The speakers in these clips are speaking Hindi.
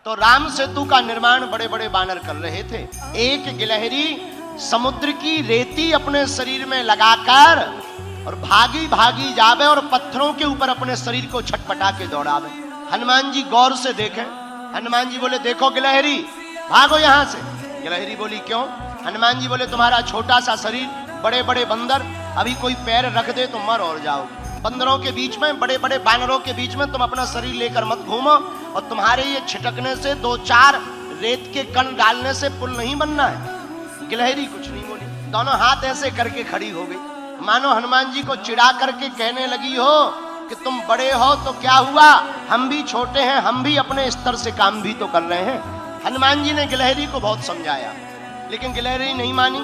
तो राम सेतु का निर्माण बड़े बड़े बानर कर रहे थे। एक गिलहरी समुद्र की रेती अपने शरीर में लगाकर और भागी भागी जावे और पत्थरों के ऊपर अपने शरीर को छटपटा के दौड़ावे। हनुमान जी गौर से देखें। हनुमान जी बोले देखो गिलहरी भागो यहां से। गिलहरी बोली क्यों? हनुमान जी बोले तुम्हारा छोटा सा शरीर, बड़े बड़े बंदर, अभी कोई पैर रख दे तो मर और जाओ। बंदरों के बीच में, बड़े बड़े बानरों के बीच में तुम अपना शरीर लेकर मत घूमो, और तुम्हारे ये छिटकने से 2-4 रेत के कण डालने से पुल नहीं बनना है। गिलहरी कुछ नहीं बोली, दोनों हाथ ऐसे करके खड़ी हो गई, मानो हनुमान जी को चिढ़ा करके कहने लगी हो कि तुम बड़े हो तो क्या हुआ, हम भी छोटे हैं, हम भी अपने स्तर से काम भी तो कर रहे हैं। हनुमान जी ने गिलहरी को बहुत समझाया, लेकिन गिलहरी नहीं मानी।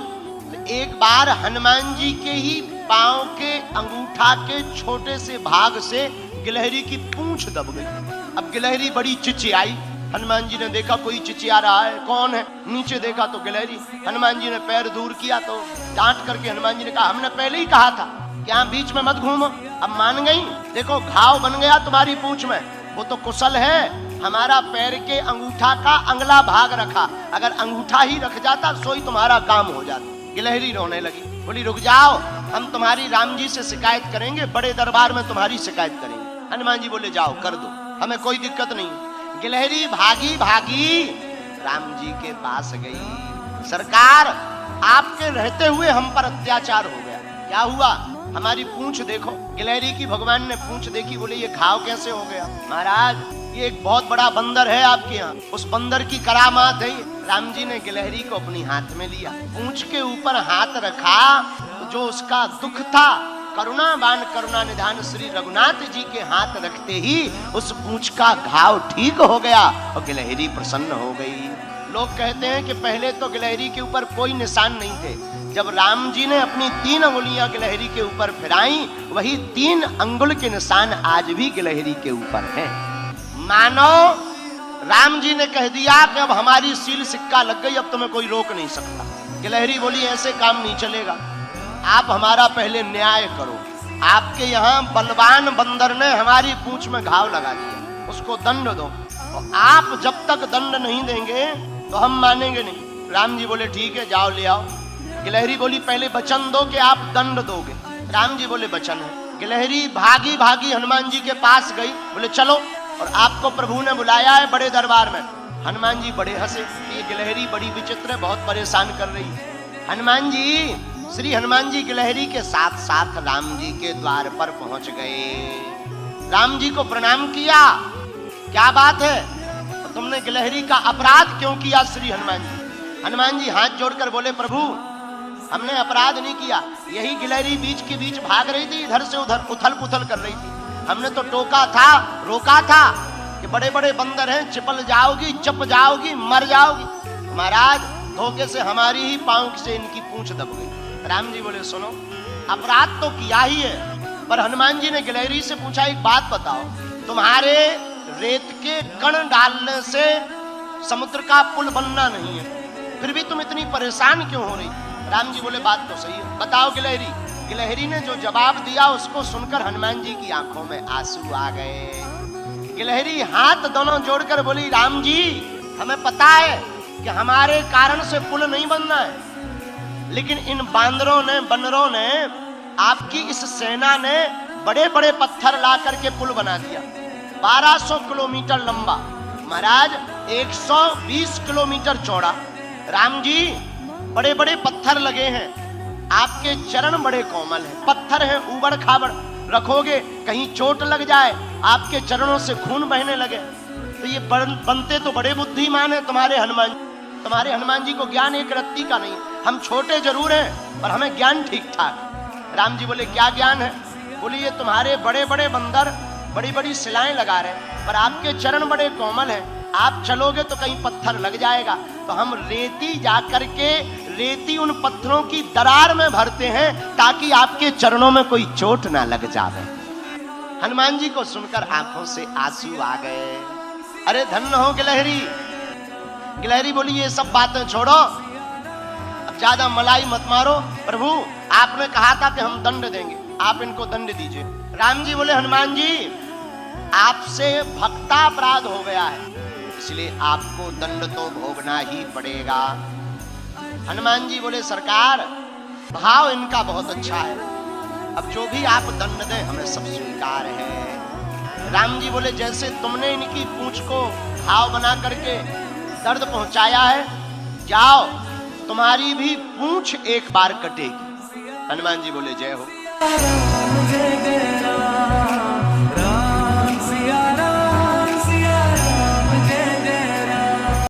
तो एक बार हनुमान जी के ही पांव के अंगूठा के छोटे से भाग से गिलहरी की पूंछ दब गई। अब गिलहरी बड़ी चिचियाई। हनुमान जी ने देखा कोई चिचिया रहा है, कौन है? नीचे देखा तो गिलहरी। हनुमान जी ने पैर दूर किया तो डांट करके हनुमान जी ने कहा हमने पहले ही कहा था कि यहाँ बीच में मत घूमो। अब मान गई, देखो घाव बन गया तुम्हारी पूंछ में। वो तो कुशल है, हमारा पैर के अंगूठा का अगला भाग रखा, अगर अंगूठा ही रख जाता सोई तुम्हारा काम हो जाता। गिलहरी रोने लगी, बोली रुक जाओ, हम तुम्हारी राम जी से शिकायत करेंगे, बड़े दरबार में तुम्हारी शिकायत करेंगे। हनुमान जी बोले जाओ कर दो, हमें कोई दिक्कत नहीं। गिलहरी भागी भागी राम जी के पास गई। सरकार आपके रहते हुए हम पर अत्याचार हो गया, क्या हुआ? हमारी पूंछ देखो। गिलहरी की भगवान ने पूंछ देखी, बोले ये घाव कैसे हो गया? महाराज ये एक बहुत बड़ा बंदर है आपके यहाँ, उस बंदर की करामात है। राम जी ने गिलहरी को अपनी हाथ में लिया, पूंछ के ऊपर हाथ रखा, जो उसका दुख था, करुणावान करुणा निधान श्री रघुनाथ जी के हाथ रखते ही उस पूंछ का घाव ठीक हो गया और गिलहरी प्रसन्न हो गई। लोग कहते हैं कि पहले तो गिलहरी के ऊपर कोई निशान नहीं थे, जब राम जी ने अपनी 3 अंगुलियां गिलहरी के ऊपर फिराई, वही 3 अंगुल के निशान आज भी गिलहरी के ऊपर हैं। मानो राम जी ने कह दिया कि अब हमारी सील सिक्का लग गई, अब तुम्हें कोई रोक नहीं सकता। गिलहरी बोली ऐसे काम नहीं चलेगा, आप हमारा पहले न्याय करो। आपके यहाँ बलवान बंदर ने हमारी पूंछ में घाव लगा दिया, उसको दंड दो। और आप जब तक दंड नहीं देंगे तो हम मानेंगे नहीं। राम जी बोले ठीक है जाओ ले आओ। गिलहरी बोली पहले वचन दो कि आप दंड दोगे। राम जी बोले वचन है। गिलहरी भागी भागी हनुमान जी के पास गई, बोले चलो, और आपको प्रभु ने बुलाया है बड़े दरबार में। हनुमान जी बड़े हंसे, ये गिलहरी बड़ी विचित्र है, बहुत परेशान कर रही है। हनुमान जी, श्री हनुमान जी गिलहरी के साथ साथ राम जी के द्वार पर पहुंच गए। राम जी को प्रणाम किया, क्या बात है, तो तुमने गिलहरी का अपराध क्यों किया श्री हनुमान जी? हनुमान जी हाथ जोड़कर बोले प्रभु हमने अपराध नहीं किया, यही गिलहरी बीच के बीच भाग रही थी, इधर से उधर उथल पुथल कर रही थी, हमने तो टोका था, रोका था कि बड़े बड़े बंदर हैं, चिपल जाओगी, चप जाओगी, मर जाओगी। महाराज धोखे से हमारी ही पांव से इनकी पूंछ दब गई। राम जी बोले सुनो, अपराध तो किया ही है, पर हनुमान जी ने गिलहरी से पूछा एक बात बताओ, तुम्हारे रेत के कण डालने से समुद्र का पुल बनना नहीं है, फिर भी तुम इतनी परेशान क्यों हो रही? राम जी बोले बात तो सही है, बताओ गिलहरी। गिलहरी ने जो जवाब दिया उसको सुनकर हनुमान जी की आंखों में आंसू आ गए। गिलहरी हाथ दोनों जोड़कर बोली राम जी हमें पता है कि हमारे कारण से पुल नहीं बनना है, लेकिन इन बांदरों ने, बंदरों ने, आपकी इस सेना ने बड़े बड़े पत्थर ला करके पुल बना दिया, 1200 किलोमीटर लंबा, महाराज 120 किलोमीटर चौड़ा। राम जी बड़े बड़े पत्थर लगे हैं, आपके चरण बड़े कोमल हैं, पत्थर हैं ऊबड़ खाबड़, रखोगे कहीं चोट लग जाए, आपके चरणों से खून बहने लगे, तो ये बनते तो बड़े बुद्धिमान है तुम्हारे हनुमान जी को ज्ञान एक रत्ती का नहीं। हम छोटे जरूर हैं पर हमें ज्ञान ठीक ठाक। राम जी बोले क्या ज्ञान है? बोले ये तुम्हारे बड़े बड़े बंदर बड़ी बड़ी शिलाएं लगा रहे हैं, पर आपके चरण बड़े कोमल हैं, आप चलोगे तो कहीं पत्थर लग जाएगा, तो हम रेती जाकर के रेती उन पत्थरों की दरार में भरते हैं ताकि आपके चरणों में कोई चोट ना लग जावे। हनुमान जी को सुनकर आंखों से आंसू आ गए। अरे धन्य हो गिलहरी। गिलहरी बोली ये सब बातें छोड़ो, अब ज्यादा मलाई मत मारो, प्रभु आपने कहा था कि हम दंड देंगे, आप इनको दंड दीजिए। राम जी बोले हनुमान जी आपसे भक्तापराध हो गया है, इसलिए आपको दंड तो भोगना ही पड़ेगा। हनुमान जी बोले सरकार, भाव इनका बहुत अच्छा है, अब जो भी आप दंड दें हमें सब स्वीकार है। राम जी बोले जैसे तुमने इनकी पूंछ को घाव बना करके दर्द पहुंचाया है, जाओ तुम्हारी भी पूंछ एक बार कटेगी। हनुमान जी बोले जय हो।